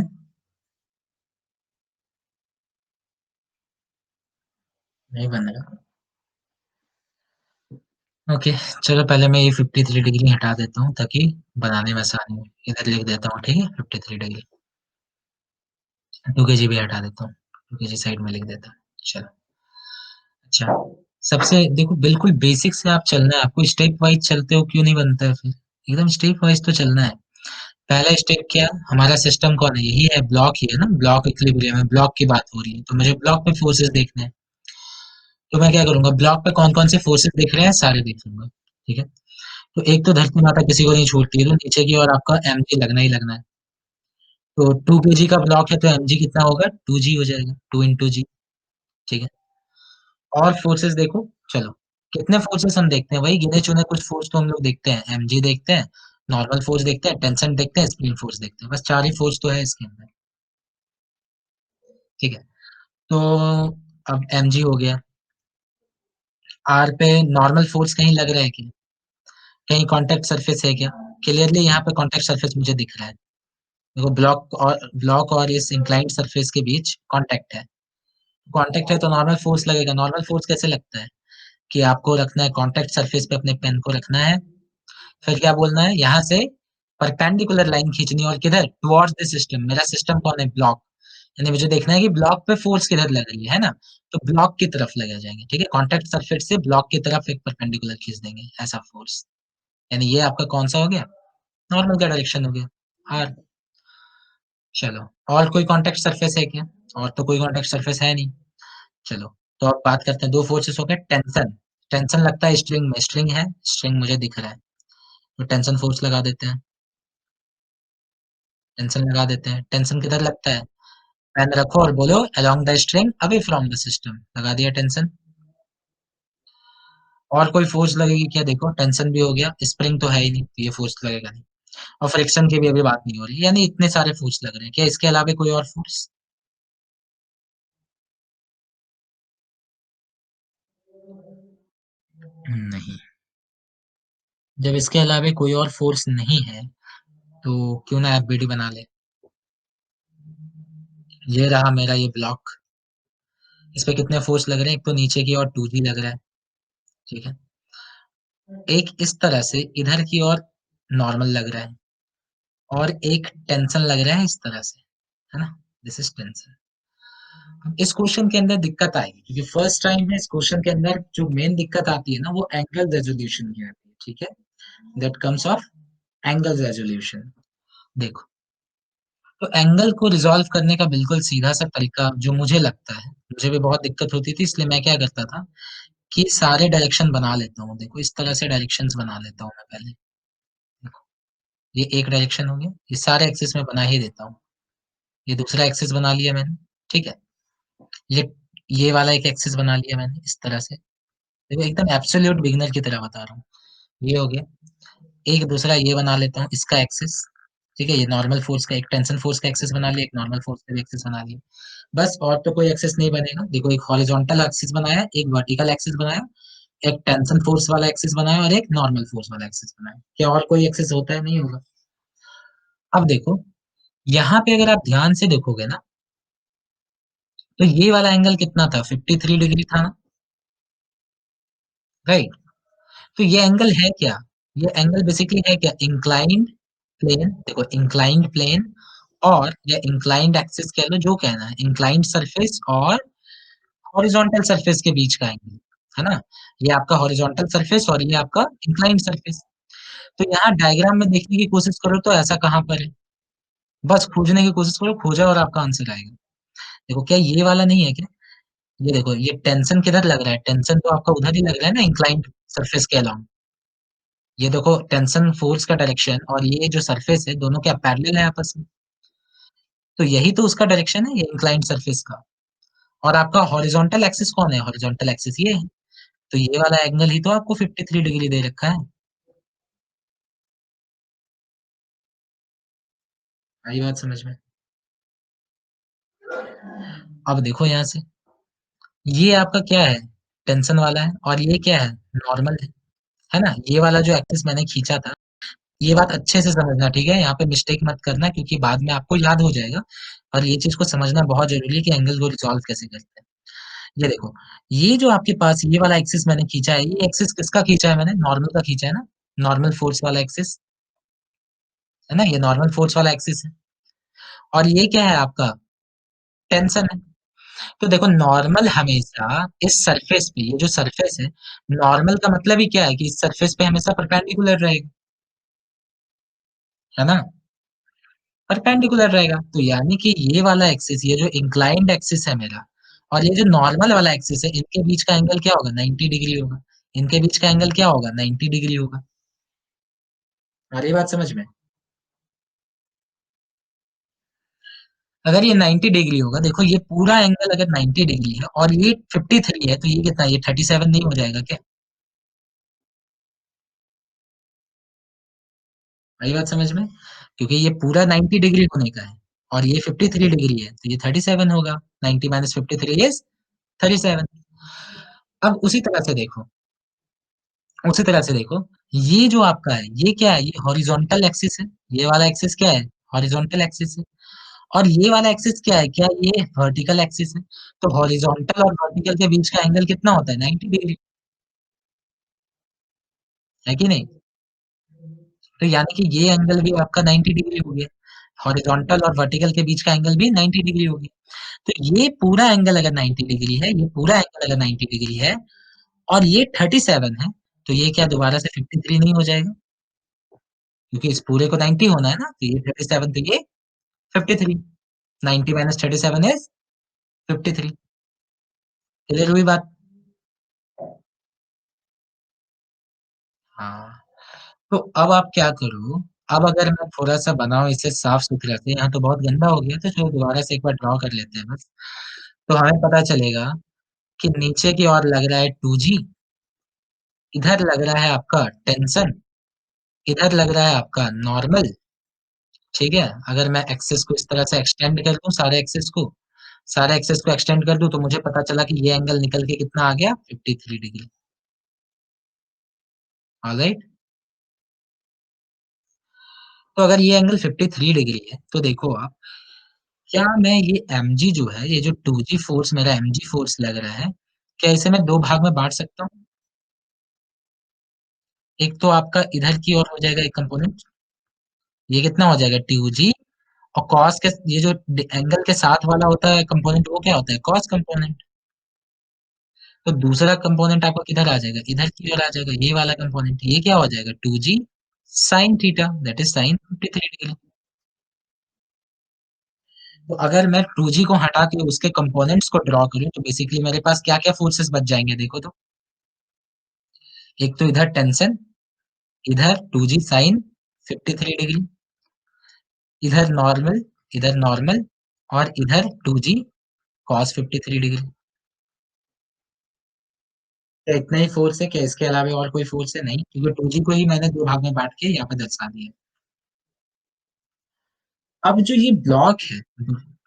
नहीं बन रहा। ओके, चलो पहले मैं ये 53 डिग्री हटा देता हूँ ताकि बनाने में आसानी हो। इधर लिख देता हूँ, ठीक है, 53 डिग्री। 2 kg भी हटा देता हूँ, 2 kg साइड में लिख देता हूँ। चलो। अच्छा, सबसे देखो, बिल्कुल बेसिक से आप चलना है आपको, स्टेप वाइज चलते हो क्यों नहीं बनता है फिर? एकदम स्टेप वाइज तो चलना है। पहला स्टेप क्या, हमारा सिस्टम कौन है? यही है, ब्लॉक ही है ना, ब्लॉक इक्विलिब्रियम है, ब्लॉक की बात हो रही है, तो मुझे ब्लॉक पे फोर्सेस देखने हैं। तो मैं क्या करूंगा, ब्लॉक पे कौन कौन से फोर्सेस दिख रहे हैं सारे देख लूंगा। ठीक है, तो एक तो धरती माता किसी को नहीं छोड़ती है, तो नीचे की ओर आपका एम जी लगना ही लगना है। तो 2 kg का ब्लॉक है तो एम जी कितना होगा, 2g हो जाएगा, 2 × g। ठीक है, और फोर्सेस देखो, चलो, कितने फोर्सेस हम देखते हैं, वही गिने चुने कुछ फोर्स तो हम लोग देखते हैं, एम जी देखते हैं, नॉर्मल फोर्स देखते हैं, टेंशन देखते हैं, स्प्रिंग फोर्स देखते हैं, बस 4 ही फोर्स तो है इसके अंदर। ठीक है, तो अब एम जी हो गया। आर पे नॉर्मल फोर्स कहीं लग रहा है क्या? कहीं कांटेक्ट सरफेस है क्या? क्लियरली यहाँ पे कांटेक्ट सरफेस मुझे दिख रहा है। देखो, ब्लॉक और इस इंक्लाइंड सरफेस के बीच कांटेक्ट है। कांटेक्ट है तो नॉर्मल फोर्स लगेगा। नॉर्मल फोर्स कैसे लगता है कि आपको रखना है कांटेक्ट सरफेस पे, अपने पेन को रखना है, फिर क्या बोलना है, यहाँ से परपेंडिकुलर लाइन खींचनी है, और किधर, टुवर्ड्स द सिस्टम। मेरा सिस्टम कौन है, ब्लॉक। यानी मुझे देखना है कि ब्लॉक पे फोर्स किधर लग रही है ना, तो ब्लॉक की तरफ लगा जाएंगे। ठीक है, कांटेक्ट सरफेस से ब्लॉक की तरफ एक परपेंडिकुलर खींच देंगे, ऐसा फोर्स। यानी ये आपका कौन सा हो गया, नॉर्मल का डायरेक्शन हो गया, आर। चलो, और कोई कांटेक्ट सरफेस है क्या? और तो कोई कांटेक्ट सरफेस है नहीं। चलो, तो अब बात करते हैं, दो फोर्सेस हो गए। टेंशन, टेंशन लगता है स्ट्रिंग में, स्ट्रिंग है, स्ट्रिंग मुझे दिख रहा है, तो टेंशन फोर्स लगा देते हैं। टेंशन लगा देते हैं, टेंशन किधर लगता है, पेन रखो और बोलो along the string away from the system, लगा दिया टेंशन। और कोई फोर्स लगेगी क्या, देखो, टेंशन भी हो गया, स्प्रिंग तो है ही नहीं, तो ये फोर्स लगेगा नहीं, और फ्रिक्शन की भी अभी बात नहीं हो रही, यानी इतने सारे फोर्स लग रहे हैं। क्या इसके अलावा कोई और फोर्स? नहीं। जब इसके अलावा कोई और फोर्स नहीं है, तो क्यों ना एफबीडी बना ले। ये रहा मेरा ये ब्लॉक। इस पे कितने फोर्स लग रहे हैं, एक तो नीचे की और 2g लग रहा है। ठीक है, एक इस तरह से इधर की ओर नॉर्मल लग रहा है, और एक टेंशन लग रहा है इस तरह से, है ना, दिस इज टेंशन। इस क्वेश्चन के अंदर दिक्कत आएगी क्योंकि फर्स्ट टाइम है, इस क्वेश्चन के अंदर जो मेन दिक्कत आती है ना, वो एंगल रेजोल्यूशन की आती है। ठीक है, that comes of angle resolution. देखो, तो एंगल को रिजॉल्व करने का बिल्कुल सीधा सा तरीका जो मुझे लगता है, मुझे भी बहुत दिक्कत होती थी, इसलिए मैं क्या करता था कि सारे डायरेक्शन बना लेता हूँ। देखो, इस तरह से डायरेक्शंस बना लेता हूँ मैं पहले। देखो, ये एक डायरेक्शन हो गया, ये सारे एक्सिस में बना ही देता हूँ। ये दूसरा एक्सिस बना लिया मैंने, ठीक है? ये ये वाला एक एक्सिस बना लिया मैंने इस तरह से। देखो एकदम एब्सोल्यूट बिगिनर की तरह बता रहा हूँ। ये हो गया। एक दूसरा ये बना लेता हूँ इसका एक्सिस, ठीक है? ये नॉर्मल फोर्स का एक टेंशन फोर्स का एक्सिस बना लिया, एक नॉर्मल फोर्स का भी एक्सिस बना लिया। बस और तो कोई एक्सिस नहीं बनेगा। देखो एक हॉरिजॉन्टल एक्सिस बनाया, एक वर्टिकल एक्सिस बनाया, एक टेंशन फोर्स वाला एक्सिस बनाया और एक नॉर्मल फोर्स वाला एक्सिस बनाया। क्या और कोई एक्सिस होता है? नहीं होगा। अब देखो, यहाँ पे अगर आप ध्यान से देखोगे ना, तो ये वाला एंगल कितना था? 53 डिग्री था ना, राइट? तो ये एंगल है क्या? ये एंगल बेसिकली है क्या? इंक्लाइंड प्लेन, देखो इंक्लाइंड प्लेन और या इंक्लाइंड एक्सिस कह लो, जो कहना है, इंक्लाइंड सरफेस और हॉरिजॉन्टल सरफेस के बीच का एंगल, है ना? ये आपका हॉरिजॉन्टल सरफेस और ये आपका इंक्लाइंड सरफेस। तो यहाँ डायग्राम में देखने की कोशिश करो तो ऐसा कहाँ पर है? बस खोजने की कोशिश करो, खोजा और आपका आंसर आएगा। देखो क्या ये वाला नहीं है क्या? ये देखो, ये टेंशन किधर लग रहा है? टेंशन तो आपका उधर ही लग रहा है ना, इंक्लाइंड सरफेस के अलोंग। ये देखो टेंशन फोर्स का डायरेक्शन और ये जो सरफेस है, दोनों क्या पैरेलल है आपस में? तो यही तो उसका डायरेक्शन है, ये इंक्लाइंड सरफेस का। और आपका हॉरिजॉन्टल एक्सिस कौन है? हॉरिजॉन्टल एक्सिस ये है। तो ये वाला एंगल ही तो आपको 53 डिग्री दे रखा है। आई बात समझ में? अब देखो यहाँ से, ये आपका क्या है? टेंशन वाला है और ये क्या है? नॉर्मल है ना? ये वाला जो एक्सिस मैंने खींचा था, ये बात अच्छे से समझना, ठीक है? यहाँ पे मिस्टेक मत करना क्योंकि बाद में आपको याद हो जाएगा। और ये चीज को समझना बहुत जरूरी है कि एंगल को रिजॉल्व कैसे करते हैं। ये देखो, ये जो आपके पास ये वाला एक्सिस मैंने खींचा है, ये एक्सिस किसका खींचा है मैंने? नॉर्मल का खींचा है ना? नॉर्मल फोर्स वाला एक्सिस, है ना? ये नॉर्मल फोर्स वाला एक्सिस है। और ये क्या है आपका? टेंशन है। तो देखो नॉर्मल हमेशा इस सरफेस पे, ये जो सरफेस है, नॉर्मल का मतलब ही क्या है कि इस सरफेस पे हमेशा परपेंडिकुलर रहेगा, है ना? परपेंडिकुलर रहेगा। तो यानी कि ये वाला एक्सिस, ये जो इंक्लाइंड एक्सिस है मेरा, और ये जो नॉर्मल वाला एक्सिस है, इनके बीच का एंगल क्या होगा? 90 डिग्री होगा। इनके बीच का एंगल क्या होगा? 90 डिग्री होगा। आ रही बात समझ में? अगर ये 90 डिग्री होगा, देखो ये पूरा एंगल अगर 90 डिग्री है और ये 53 है, तो ये कितना? ये 37 नहीं हो जाएगा क्या? आई बात समझ में? क्योंकि ये पूरा 90 डिग्री होने का है और ये 53 डिग्री है, तो ये 37 होगा। 90 माइनस 53 इज 37। अब उसी तरह से देखो, ये जो आपका है, ये क्या है? ये हॉरिजॉन्टल एक्सिस है। ये वाला एक्सिस क्या है? हॉरिजॉन्टल एक्सिस है। और ये वाला एक्सिस क्या है? क्या ये वर्टिकल एक्सिस है? तो हॉरिजॉन्टल और वर्टिकल के बीच का एंगल कितना होता है? 90 डिग्री, है कि नहीं? तो यानी कि ये एंगल भी आपका 90 डिग्री हो गया। हॉरिजॉन्टल और वर्टिकल के बीच का एंगल भी 90 डिग्री हो गया। तो ये पूरा एंगल अगर 90 डिग्री है, ये पूरा एंगल अगर 90 डिग्री है और ये 37 है, तो ये क्या दोबारा से 53 नहीं हो जाएगा? क्योंकि इस पूरे को 90 होना है ना, तो ये 37 तो ये 53। 90 माइनस 37 इज 53। क्लियर हुई बात? हाँ। तो अब आप क्या करो, अब अगर मैं थोड़ा सा बनाऊं इसे साफ सुथरा से, यहाँ तो बहुत गंदा हो गया, तो चलो दोबारा से एक बार ड्रॉ कर लेते हैं बस। तो हमें पता चलेगा कि नीचे की ओर लग रहा है 2G, इधर लग रहा है आपका टेंशन, इधर लग रहा है आपका नॉर्मल। ठीक है? अगर मैं एक्सेस को इस तरह से एक्सटेंड कर दूं, सारे एक्सेस को एक्सटेंड कर दूं, तो मुझे पता चला कि ये एंगल निकल के कितना आ गया? 53 डिग्री। ऑलराइट? तो अगर ये एंगल 53 डिग्री है, तो देखो आप, क्या मैं ये mg जो है, ये जो 2G फोर्स मेरा mg फोर्स लग रहा है, क्या इसे मैं दो भाग में बांट सकता हूँ? एक तो आपका इधर की ओर हो जाएगा एक कंपोनेंट, ये कितना हो जाएगा? 2G। और कॉस के, ये जो एंगल के साथ वाला होता है कंपोनेंट, वो क्या होता है? Cos component. तो दूसरा कंपोनेंट आपका किधर आ जाएगा? इधर की ओर आ जाएगा, ये वाला कंपोनेंट। ये क्या हो जाएगा? 2G sine theta, that is sine 53 degree. तो अगर मैं 2G को हटा के उसके कंपोनेंट्स को ड्रॉ करूं, तो बेसिकली मेरे पास क्या क्या फोर्सेस बच जाएंगे? देखो तो, एक तो इधर टेंशन, इधर 2G साइन 53 डिग्री, इधर नॉर्मल, इधर नॉर्मल, और इधर 2g cos 53 डिग्री। क्या इतना ही फोर्स है क्या? इसके अलावा और कोई फोर्स है? नहीं, क्योंकि 2g को ही मैंने दो भाग में बांट के यहाँ पे दर्शा दिया। अब जो ये ब्लॉक है,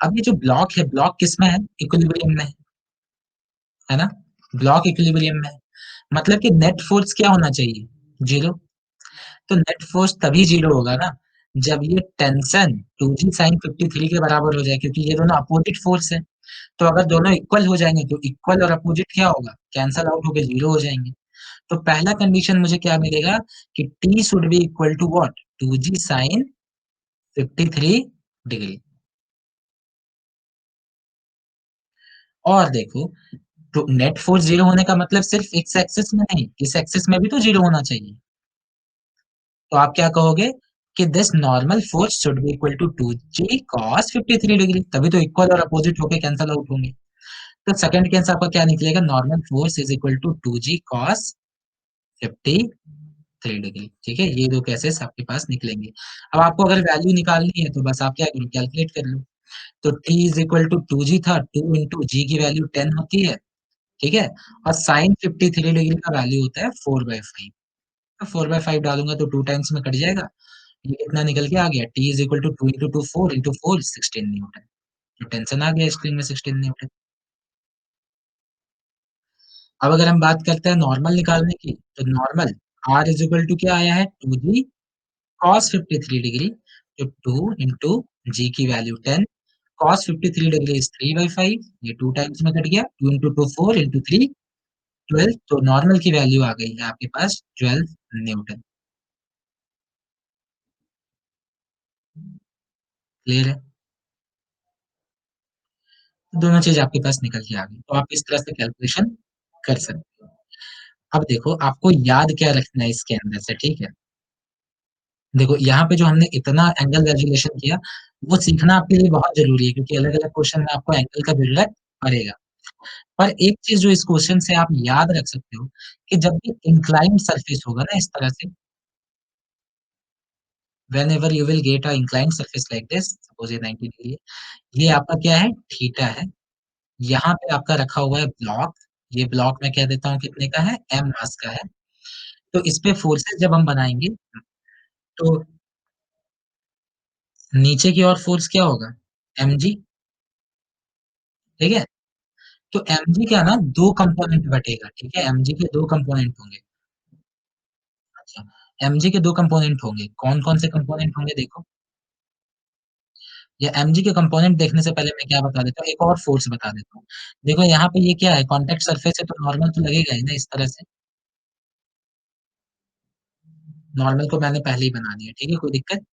अब ये जो ब्लॉक है, ब्लॉक किसमें है? इक्विलिब्रियम में है ना? ब्लॉक इक्विलिब्रियम में है, मतलब कि नेट फोर्स क्या होना चाहिए? जीरो। तो नेट फोर्स तभी जीरो होगा ना, जब ये टेंशन 2g sin 53 के बराबर हो जाए, क्योंकि ये दोनों अपोजिट फोर्स है। तो अगर दोनों इक्वल हो जाएंगे तो इक्वल और अपोजिट क्या होगा? कैंसल आउट होकर जीरो हो जाएंगे। तो पहला कंडीशन मुझे क्या मिलेगा कि T should be equal to what? 2g sin 53 degree. और देखो, तो नेट फोर्स जीरो होने का मतलब सिर्फ इस एक्सिस में नहीं, इस एक्सिस में भी तो जीरो होना चाहिए। तो आप क्या कहोगे कि this normal force should be equal to 2g cos 53 degree, तभी तो इक्वल और अपोजिट होके कैंसल आउट होंगे। तो सेकंड केस आपका क्या निकलेगा? Normal force is equal to 2g cos 53 degree. ठीक है, ये दो केसेस आपके पास निकलेंगे। अब आपको अगर वैल्यू निकालनी है तो बस आप क्या करो, कैलकुलेट कर लो। तो t is equal to 2g था, 2 इंटू जी की वैल्यू 10 होती है, ठीक है, और साइन 53 डिग्री का वैल्यू होता है 4/5। तो 4/5 डालूंगा तो 2 टाइम्स में कट जाएगा। ये कितना निकल के आ गया? T is equal to 2 into two 4 into 4 16 newton. तो टेंशन आ गया स्क्रीन में 16 न्यूटन। अब अगर हम बात करते हैं नॉर्मल निकालने की, तो normal R is equal to क्या आया है? 2g cos 53 degree. तो 2 इंटू जी की वैल्यू 10, cos 53 डिग्री इज 3/5, ये 2 टाइम्स में कट गया। 2 इंटू टू 4 इंटू 3 12। तो नॉर्मल की वैल्यू आ गई है आपके पास 12 न्यूटन। क्लियर है? दोनों चीज आपके पास निकल के आ गई, तो आप इस तरह से कैलकुलेशन कर सकते हो। अब देखो, आपको याद क्या रखना है इसके अंदर से, ठीक है? देखो, यहाँ पे जो हमने इतना एंगल रेजुलेशन किया, वो सीखना आपके लिए बहुत जरूरी है, क्योंकि अलग अलग क्वेश्चन में आपको एंगल का जरूरत पड़ेगा। पर एक चीज जो इस क्वेश्चन से आप याद रख सकते हो, कि जब भी इंक्लाइंड सरफेस होगा ना इस तरह से, when ever you will get a inclined surface like this, suppose ये 90 डिग्री है, ये आपका क्या है? थीटा है। यहाँ पे आपका रखा हुआ है ब्लॉक, ये ब्लॉक मैं कह देता हूँ कितने का है? m मास का है। तो इस पे फोर्सेस जब हम बनाएंगे, तो नीचे की ओर फोर्स क्या होगा? mg। ठीक है, तो mg क्या ना, दो कंपोनेंट बटेगा, ठीक है, mg के दो कंपोनेंट होंगे। अच्छा, mg के दो कंपोनेंट होंगे, कौन कौन से कंपोनेंट होंगे देखो। या mg के कंपोनेंट देखने से पहले मैं क्या बता देता हूँ, एक और फोर्स बता देता हूँ। देखो यहाँ पे ये क्या है? कॉन्टेक्ट सरफेस है, तो नॉर्मल तो लगेगा ही ना इस तरह से। नॉर्मल को मैंने पहले ही बना दिया, ठीक है, कोई दिक्कत?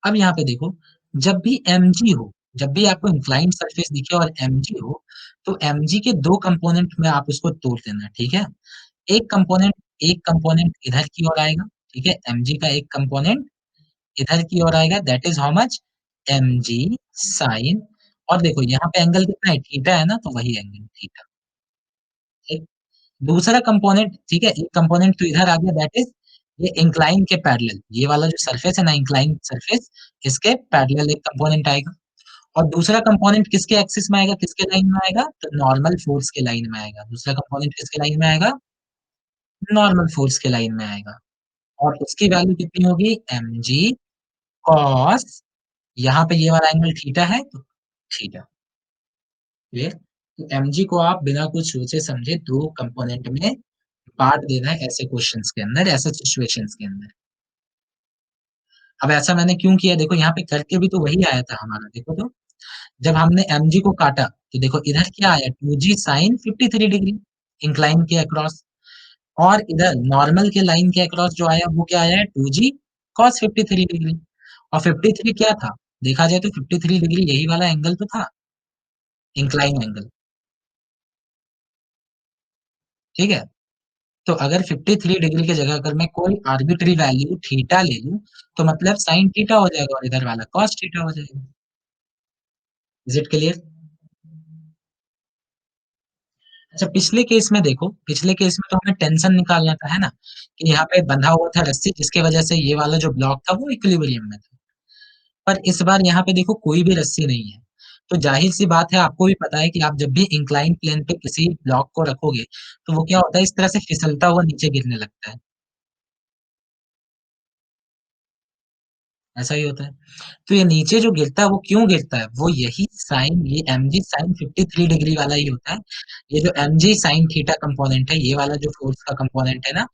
अब यहाँ पे देखो, जब भी mg हो, जब भी आपको इंक्लाइंड सरफेस दिखे और mg हो, तो mg के दो कंपोनेंट में आप उसको तोड़ देना, ठीक है। एक कंपोनेंट इधर की ओर आएगा, ठीक है, mg का एक कंपोनेंट इधर की ओर आएगा, that is how much? mg sine. और देखो यहाँ पे एंगल कितना है? थीटा है ना, तो वही एंगल थीटा। ठीक, दूसरा कंपोनेंट, ठीक है, एक कंपोनेंट तो इधर आ गया, दैट इज ये इंक्लाइन के पैरेलल, ये वाला जो सरफेस है ना, इंक्लाइन सरफेस, इसके पैरेलल एक कंपोनेंट आएगा। और दूसरा कंपोनेंट किसके एक्सिस में आएगा? किसके लाइन में आएगा? तो नॉर्मल फोर्स के लाइन में आएगा। दूसरा कंपोनेंट किसके लाइन में आएगा? नॉर्मल फोर्स के लाइन में आएगा। और उसकी वैल्यू कितनी होगी? mg cos, यहाँ पे ये वाला एंगल थीटा है, तो थीटा। क्लियर? तो mg को आप बिना कुछ सोचे समझे दो कंपोनेंट में बांट देना है, ऐसे क्वेश्चंस के अंदर, ऐसे सिचुएशंस के अंदर। अब ऐसा मैंने क्यों किया? देखो यहाँ पे करके भी तो वही आया था हमारा, देखो तो, जब हमने mg को काटा, तो देखो इधर क्या आया? 2g sin 53 डिग्री इंक्लाइन के अक्रॉस। और इधर नॉर्मल के लाइन के अक्रॉस जो आया वो क्या आया है? 2g cos 53 degree. और 53 क्या था? देखा जाए तो 53 डिग्री यही वाला एंगल तो था, इंक्लाइन एंगल। ठीक है, तो अगर 53 डिग्री की जगह अगर मैं कोई आर्बिट्री वैल्यू थीटा ले लूं, तो मतलब साइन थीटा हो जाएगा और इधर वाला कॉस थीटा हो जाएगा। Is it clear? अच्छा पिछले केस में देखो, पिछले केस में तो हमें टेंशन निकालना था, है ना? कि यहाँ पे बंधा हुआ था रस्सी जिसकी वजह से ये वाला जो ब्लॉक था वो इक्विलिब्रियम में था। पर इस बार यहाँ पे देखो कोई भी रस्सी नहीं है। तो ज़ाहिर-सी बात है आपको भी पता है कि आप जब भी इंक्लाइंड प्लेन पे किसी ब्लॉक को रखोगे, तो वो क्या होता है इस तरह से फिसलता हुआ नीचे गिरने लगता है। ऐसा ही होता है। तो ये नीचे जो गिरता है वो क्यों गिरता है? वो यही साइन ये mg sin 53 डिग्री वाला ही होता है। ये जो mg sin थीटा कंपोनेंट है, ये वाला जो फ़ोर्स का कंपोनेंट है ना,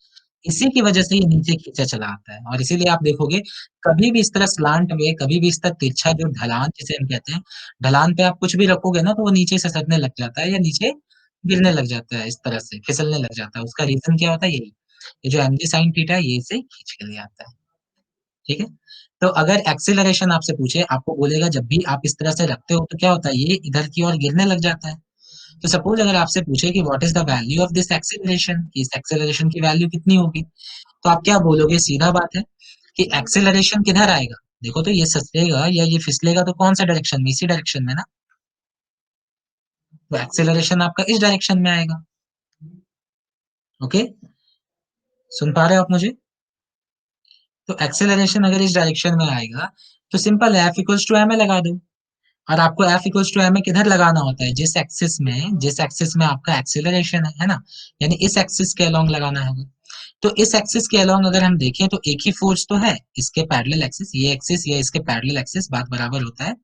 इसी की वजह से ये नीचे खींचा चला आता है और इसीलिए आप देखोगे कभी भी इस तरह स्लांट में, कभी भी इस तरह तिरछा जो ढलान जिसे हम कहते हैं, ढलान पे आप कुछ भी रखोगे ना तो वो नीचे ससरने लग जाता है या नीचे गिरने लग जाता है इस तरह से, फिसलने लग जाता है। उसका रीज़न क्या होता है? यही। ये जो mg sin थीटा है, ये इसे खींच के ले आता है। ठीक है? तो अगर एक्सेलरेशन आपसे पूछे, आपको बोलेगा जब भी आप इस तरह से रखते हो तो क्या होता है? ये इधर की ओर गिरने लग जाता है। तो सपोज़ अगर आपसे पूछे कि what is the value of this acceleration कि इस एक्सेलरेशन की वैल्यू कितनी होगी? तो आप क्या बोलोगे? सीधा बात है कि एक्सेलरेशन किधर आएगा? देखो तो ये ससरेगा या ये फिसलेगा तो कौन-सा डायरेक्शन में? इसी डायरेक्शन में ना। तो एक्सेलरेशन आपका इस डायरेक्शन में आएगा। ओके? सुन पा रहे हो आप मुझे? तो एक्सेलरेशन अगर इस डायरेक्शन में आएगा, तो सिंपल है F इक्वल्स टू ma लगा दो। और आपको F इक्वल्स टू ma किधर लगाना होता है? जिस एक्सिस में आपका एक्सेलरेशन है ना? यानी इस एक्सिस के अलोंग लगाना है। तो इस एक्सिस के अलोंग अगर हम देखें तो एक ही फोर्स तो है, इसके पैरेलल एक्सिस, ये एक्सिस या इसके पैरेलल एक्सिस बात बराबर होता है।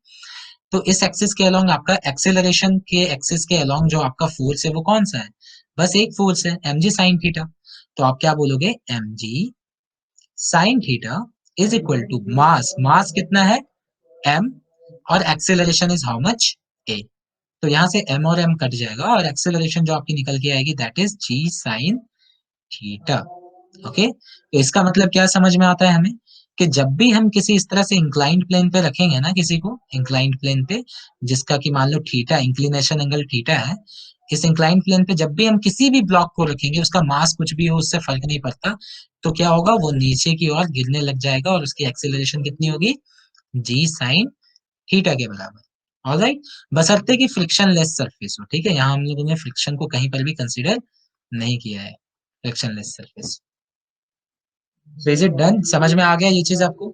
तो इस एक्सिस के अलोंग आपका एक्सेलरेशन के एक्सिस के अलोंग जो आपका फोर्स है वो कौन सा है? बस एक फोर्स है mg sin थीटा। तो आप क्या बोलोगे? mg sin theta is equal to mass, mass कितना है? m और acceleration is how much? a। तो यहाँ से m और m कट जाएगा और एक्सेलरेशन जो आपकी निकल के आएगी that is g sin theta. Okay, तो इसका मतलब क्या समझ में आता है हमें कि जब भी हम किसी इस तरह से इंक्लाइंड प्लेन पे रखेंगे ना किसी को, इंक्लाइंड प्लेन पे जिसका कि मान लो थीटा, इंक्लिनेशन एंगल थीटा है, इस इंक्लाइंड प्लेन पे जब भी हम किसी भी ब्लॉक को रखेंगे उसका मास कुछ भी हो उससे फर्क नहीं पड़ता। तो क्या होगा? वो नीचे की ओर गिरने लग जाएगा और उसकी एक्सेलरेशन कितनी होगी? जी साइन थीटा के बराबर। ऑलराइट, बशर्ते कि फ्रिक्शन लेस सरफेस हो। ठीक है, यहाँ हम लोगों ने फ्रिक्शन को कहीं पर भी कंसीडर नहीं किया है, friction less surface. So is it done? समझ में आ गया ये चीज आपको?